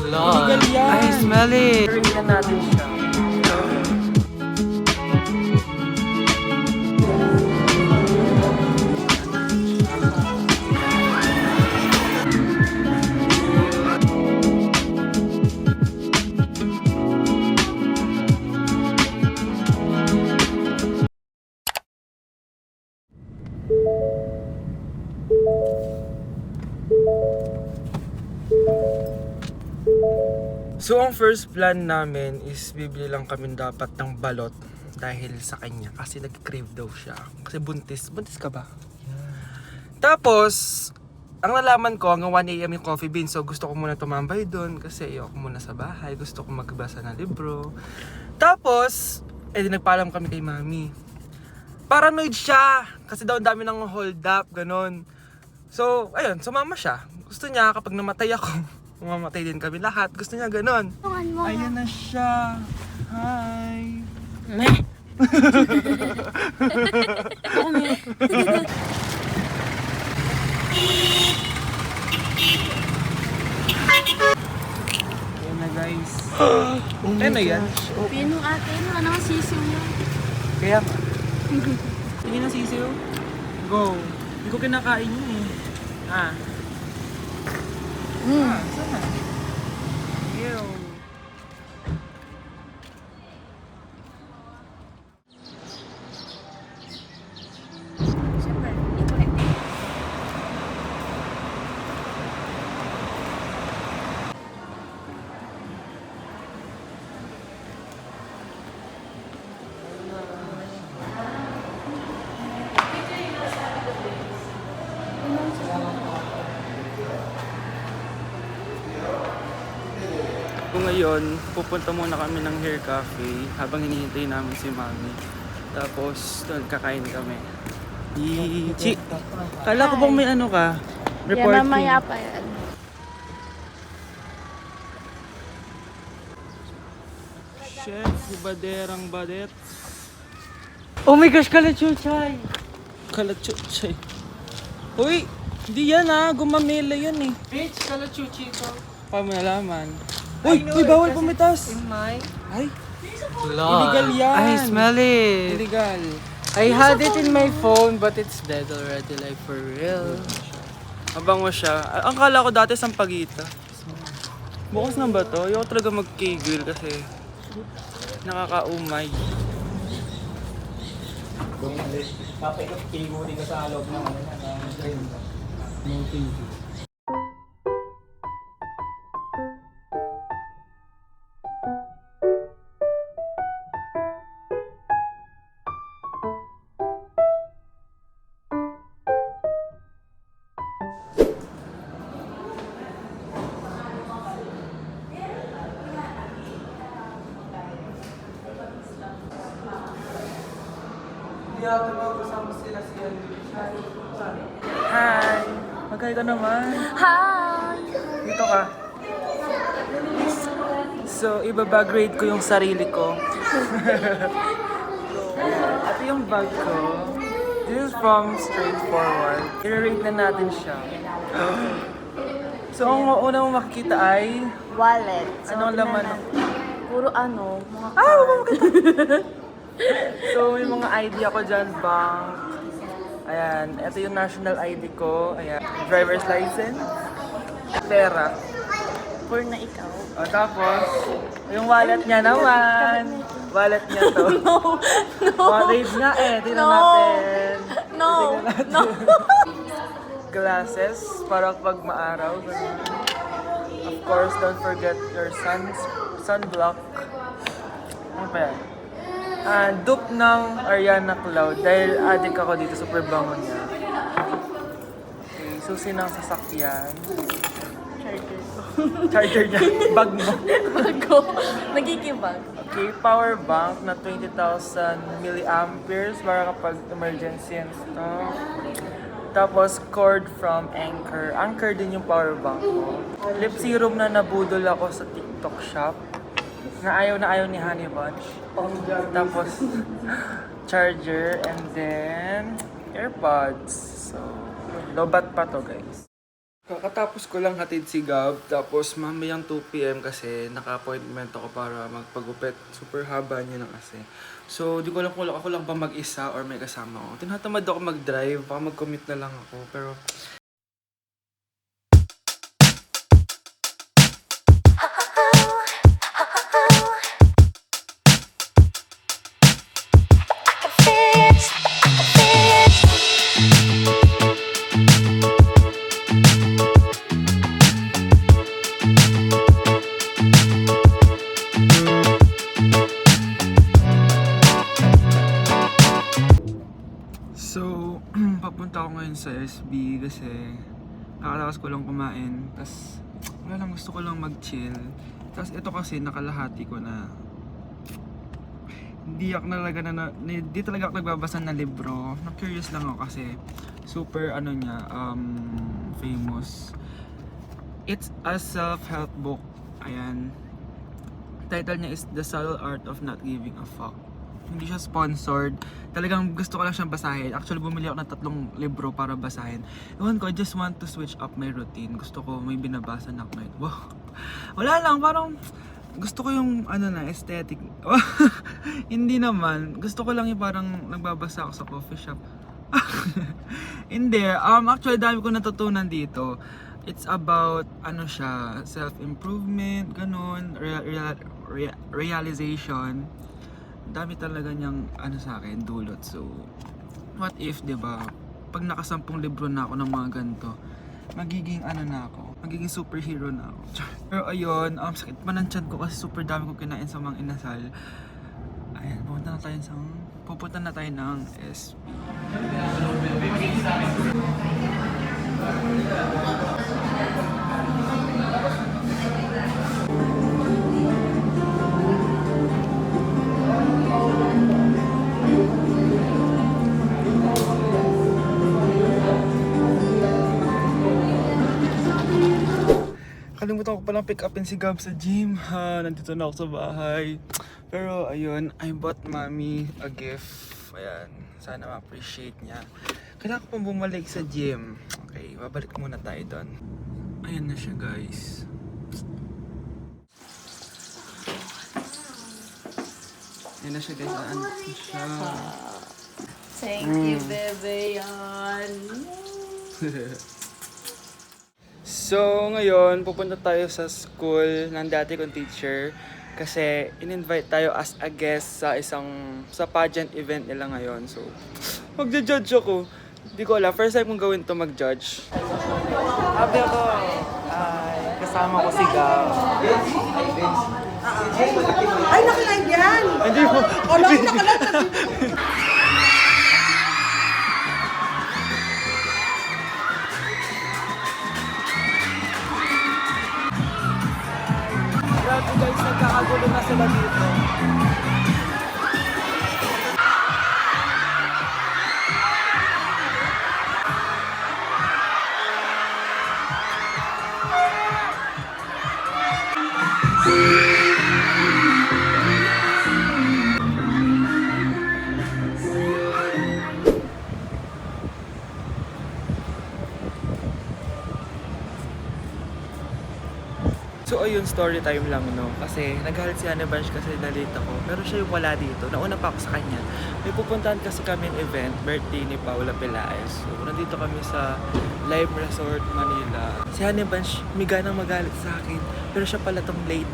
Illegal yan. I smell it. Tingnan natin siya. So ang first plan namin is bibili lang kami dapat ng balot dahil sa kanya kasi nag-crave daw siya. Kasi buntis. Buntis ka ba? Yeah. Tapos, ang nalaman ko hanggang 1 AM yung coffee bean. So gusto ko muna tumambay doon kasi ayoko muna sa bahay. Gusto ko magbasa ng libro. Tapos, nagpaalam kami kay mami. Paranoid siya kasi daw ang dami ng hold up, ganun. So, ayun, sumama siya. Gusto niya kapag namatay ako, mamamatay din kami lahat. Gusto niya ganun. Ayan na siya. Hi. Ayan na guys. Ayan na yan. Pino ate, wala naman sisiw yun. Kaya pa. Tingin na sisiyo. Go. Hindi ko kinakain yun eh. Sana. Ew. Siyempre, ito So ngayon, pupunta muna kami ng hair cafe habang hinihintay namin si mami. Tapos, doon kakain kami. Chi! Kala ko bang may ano ka? Reporting. Yan, mamaya pa yan. Chef, baderang badet. Oh my gosh, kalachuchay. Kalachuchay. Uy! Hindi yan gumamela yan eh. Bitch, kalachuchi ko. Paano mo nalaman? Uy! Uy! Bawal pumitas! In my... Ay! Lord. Illegal yan! I smell it. Illegal. I had it in my phone but it's dead already, like for real. Mabango siya. Ang kala ko dati sampagita. Bukas na ba to? Ayoko talaga mag-kegel kasi nakakaumay. Papakot-kimo din ka sa loob ng train. No thank you. Hi! Magkaya ka naman. Hi! Dito ka. So, ibaba-grade ko yung sarili ko. Ito yung bag ko. This is from Straightforward. I-rate na natin siya. So, ang una mong makikita ay... Wallet. Anong laman? Puro mga So, may mga ID ako dyan, bank. Ayan, ito yung national ID ko. Ayan, driver's license. Pera. Puro na ikaw. O, tapos, yung wallet niya naman. Wallet niya to. No! Wallet nga tingnan No. natin. No! Tingnan natin. No! Glasses, para pag maaraw. Ganun. Of course, don't forget your sunblock. Ano pa yan? Dupe ng Ariana Cloud dahil addict ako dito, super bango niya. Okay, susi ng sasakyan. Charger ko. Charger niya, bag mo. Bago. Nagkikibag. Okay, power bank na 20,000 milliamperes para kapag emergency and stuff. Tapos cord from Anchor. Anchor din yung power bank ko. Lip serum na nabudol ako sa TikTok shop. Na ayaw ni Honey Bunch. Tapos charger and then AirPods. So, lobat pa to guys. Kakatapos ko lang hatid si Gab, tapos mamayang 2 PM kasi naka-appointment ako para magpagupit. Super haba niya na kasi. So, di ko lang kung ako lang ba mag-isa or may kasama ko. Tinatamad ako mag-drive, baka mag-commute na lang ako. Pero, so, papunta ako ngayon sa SB kasi nakatakas ko lang kumain. Tapos, wala lang, gusto ko lang mag-chill. Tapos, ito kasi nakalahati ko na hindi talaga ako nagbabasa ng libro. Na-curious lang ako kasi super ano niya, famous. It's a self-help book. Ayan. Title niya is The Subtle Art of Not Giving a Fuck. Hindi siya sponsored. Talagang gusto ko lang siyang basahin. Actually, bumili ako ng 3 libro para basahin. Ewan ko, I just want to switch up my routine. Gusto ko may binabasa na ako. Wow. Wala lang, parang gusto ko yung aesthetic. Hindi naman. Gusto ko lang yung parang nagbabasa ako sa coffee shop. Hindi. Actually, dami ko natutunan dito. It's about, siya, self-improvement, ganun, realization. Dami talaga niyang, sa akin, dulot. So, what if, diba, pag naka-10 libro na ako ng mga ganito, magiging magiging superhero na ako. Pero ayun, sakit pa ng tiyan ko kasi super dami ko kinain sa mga inasal. Ayan, pupunta na tayo ng SB. Kalimutan ko palang pick upin si Gab sa gym. Nandito na ako sa bahay. Pero ayun, I bought mommy a gift. Ayan, sana ma-appreciate niya. Kailangan ko pang bumalik sa gym. Okay, babalik muna tayo doon. Ayan na siya, guys. Ayan na siya, guys. Ano siya? Thank you, bebe. Yan. So, ngayon, pupunta tayo sa school ng dati kong teacher kasi in-invite tayo as a guest sa pageant event nila ngayon. So, magja-judge ako. Hindi ko alam. First time kong gawin to mag-judge. Sabi ako, kasama ko si Gab. Ay, nakalive yan! Hindi mo. Grabe guys, nagkakagulo na sila dito. So ayun, story time lang, no? Kasi naghalit si Hannah Bunch kasi na-late ako. Pero siya yung wala dito. Nauna pa ako sa kanya. May pupuntahan kasi kami event, birthday ni Paula Pelaez. So nandito kami sa Live Resort, Manila. Si Hannah Bunch, may ganang magalit sa akin. Pero siya pala tong late.